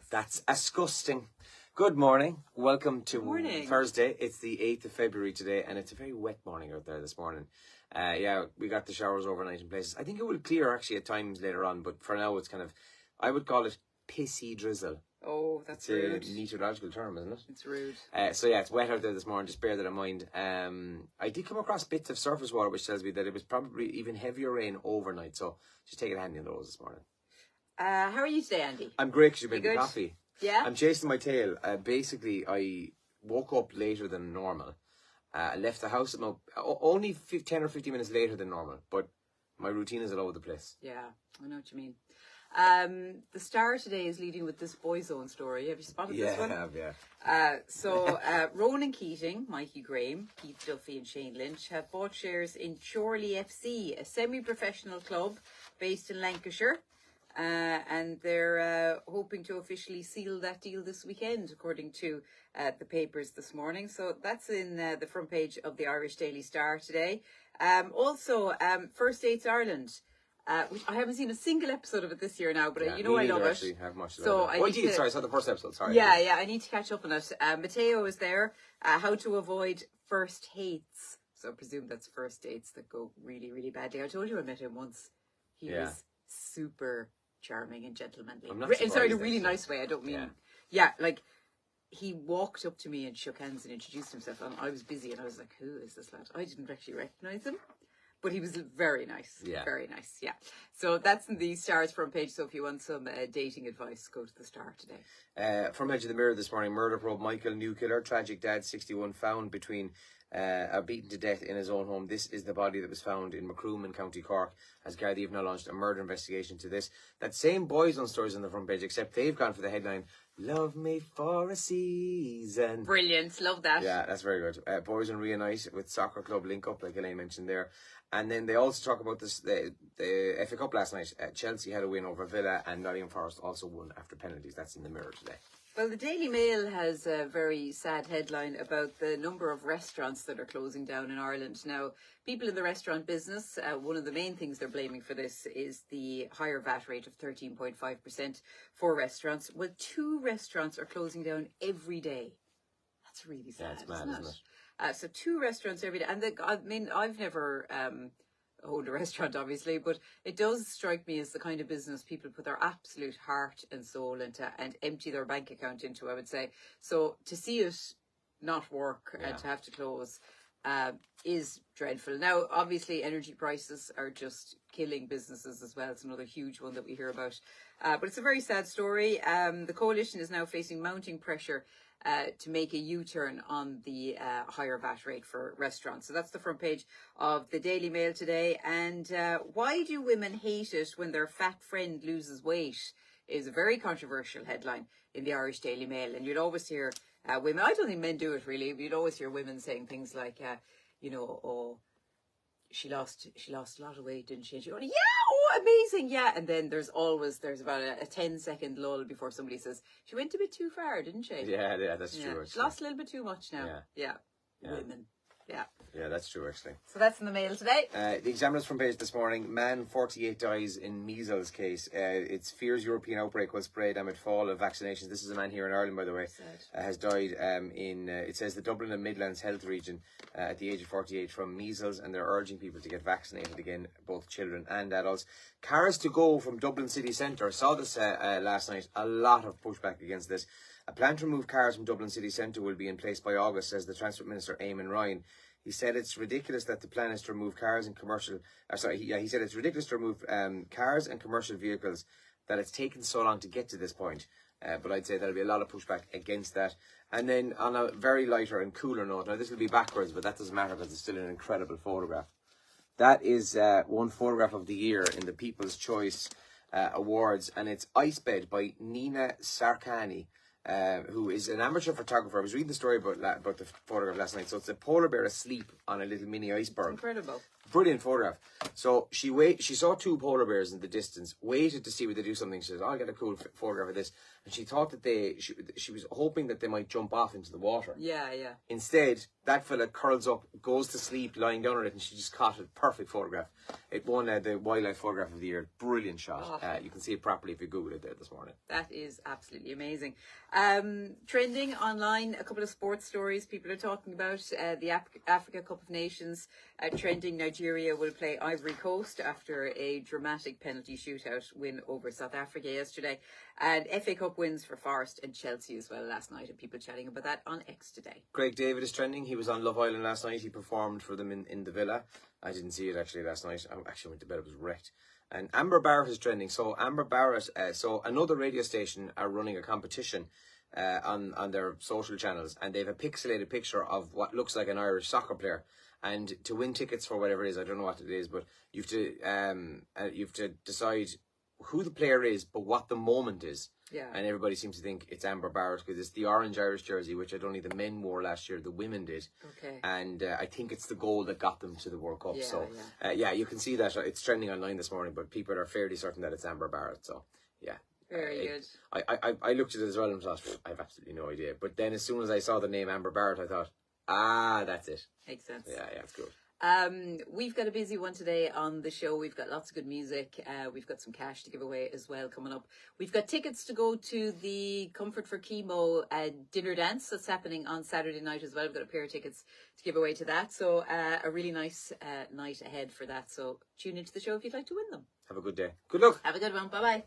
That's disgusting. Good morning. Welcome to morning. Thursday. It's the 8th of February today, and it's a very wet morning out there this morning. We got the showers overnight in places. I think it will clear actually at times later on, but for now it's kind of, I would call it pissy drizzle. Oh, that's rude. It's a meteorological term, isn't it? It's rude. It's wet out there this morning, just bear that in mind. I did come across bits of surface water, which tells me that it was probably even heavier rain overnight, so just take it handy in those this morning. How are you today, Andy? I'm great because you made me coffee. Yeah? I'm chasing my tail. Basically, I woke up later than normal. I left the house only 10 or 15 minutes later than normal, but my routine is all over the place. Yeah, I know what you mean. The Star today is leading with this Boyzone story. Have you spotted this one? Yeah, I have, Ronan Keating, Mikey Graham, Keith Duffy and Shane Lynch have bought shares in Chorley FC, a semi-professional club based in Lancashire. And they're hoping to officially seal that deal this weekend, according to the papers this morning. So that's in the front page of the Irish Daily Star today. Also, First Dates Ireland, which I haven't seen a single episode of it this year now, but I love it. Have much So I saw the first episode. Sorry. Yeah, I need to catch up on it. Mateo is there. How to avoid first hates. So I presume that's first dates that go really, really badly. I told you I met him once. He was super charming and gentlemanly. In a really nice way. I don't mean... Yeah, like, he walked up to me and shook hands and introduced himself, and I was busy, and I was like, who is this lad? I didn't actually recognise him, but he was very nice. Yeah. Very nice, yeah. So that's in the Star's front page, so if you want some dating advice, go to the Star today. Front page of the Mirror this morning, murder probe, Michael Newkiller, tragic dad, 61, found beaten to death in his own home. This is the body that was found in Macroom in County Cork, as Gardaí have now launched a murder investigation to this. That same Boyzone stories on the front page, except they've gone for the headline, Love Me for a Season. Brilliant, love that. Yeah, that's very good. Boyzone reunite with soccer club link up, like Elaine mentioned there. And then they also talk about this, the FA Cup last night. Chelsea had a win over Villa, and Nottingham Forest also won after penalties. That's in the Mirror today. Well, the Daily Mail has a very sad headline about the number of restaurants that are closing down in Ireland. Now, people in the restaurant business, one of the main things they're blaming for this is the higher VAT rate of 13.5% for restaurants. Well, 2 restaurants are closing down every day. That's really sad. Yeah, it's mad, isn't it? So 2 restaurants every day. And I've never... owned a restaurant, obviously, but it does strike me as the kind of business people put their absolute heart and soul into and empty their bank account into, I would say. So to see it not work and to have to close is dreadful. Now, obviously, energy prices are just killing businesses as well. It's another huge one that we hear about. But it's a very sad story. The coalition is now facing mounting pressure to make a U-turn on the higher VAT rate for restaurants. So that's the front page of the Daily Mail today. And why do women hate it when their fat friend loses weight is a very controversial headline in the Irish Daily Mail. And you'd always hear women, I don't think men do it really, but you'd always hear women saying things like, oh, she lost a lot of weight, didn't she? And she goes, yeah, oh, amazing, yeah. And then there's about a 10-second lull before somebody says, she went a bit too far, didn't she? Yeah, that's true. She lost a little bit too much now. Yeah. Women. Yeah, that's true, actually. So that's in the Mail today. The Examiner's front page this morning, man 48 dies in measles case. It's fears European outbreak will spread amid fall of vaccinations. This is a man here in Ireland, by the way, has died it says the Dublin and Midlands Health Region at the age of 48 from measles, and they're urging people to get vaccinated again, both children and adults. Cars to go from Dublin city centre. Saw this last night. A lot of pushback against this. A plan to remove cars from Dublin city centre will be in place by August, says the Transport Minister, Eamon Ryan. He said it's ridiculous that the plan is to remove cars and commercial... he said it's ridiculous to remove cars and commercial vehicles, that it's taken so long to get to this point. But I'd say there'll be a lot of pushback against that. And then on a very lighter and cooler note, now this will be backwards, but that doesn't matter because it's still an incredible photograph. That is one photograph of the year in the People's Choice Awards, and it's Ice Bed by Nina Sarkani. Who is an amateur photographer. I was reading the story about the photograph last night. So it's a polar bear asleep on a little mini iceberg. Incredible. Brilliant photograph. So she saw two polar bears in the distance, waited to see would they do something. She says, "Oh, I'll get a cool photograph of this." And she thought that she was hoping that they might jump off into the water. Yeah, yeah. Instead, that fella curls up, goes to sleep, lying down on it, and she just caught a perfect photograph. It won the Wildlife Photograph of the Year. Brilliant shot. Oh. You can see it properly if you Google it there this morning. That is absolutely amazing. Trending online, a couple of sports stories people are talking about. The Africa Cup of Nations. Trending, Nigeria will play Ivory Coast after a dramatic penalty shootout win over South Africa yesterday. And FA Cup wins for Forest and Chelsea as well last night, and people chatting about that on X today. Craig David is trending. He was on Love Island last night. He performed for them in the villa. I didn't see it actually last night. I actually went to bed. I was wrecked. And Amber Barrett is trending. So Amber Barrett, so another radio station are running a competition on their social channels, and they have a pixelated picture of what looks like an Irish soccer player. And to win tickets for whatever it is, I don't know what it is, but you have to decide who the player is, but what the moment is. Yeah. And everybody seems to think it's Amber Barrett because it's the orange Irish jersey, which I don't think the men wore last year, the women did. Okay. And I think it's the goal that got them to the World Cup. Yeah, so, yeah. You can see that. It's trending online this morning, but people are fairly certain that it's Amber Barrett. So, yeah. Very good. I looked at it as well and thought, I have absolutely no idea. But then as soon as I saw the name Amber Barrett, I thought, that's it. Makes sense. Yeah, it's good. We've got a busy one today on the show. We've got lots of good music. We've got some cash to give away as well coming up. We've got tickets to go to the Comfort for Chemo dinner dance that's happening on Saturday night as well. We've got a pair of tickets to give away to that. So a really nice night ahead for that. So tune into the show if you'd like to win them. Have a good day. Good luck. Have a good one. Bye-bye.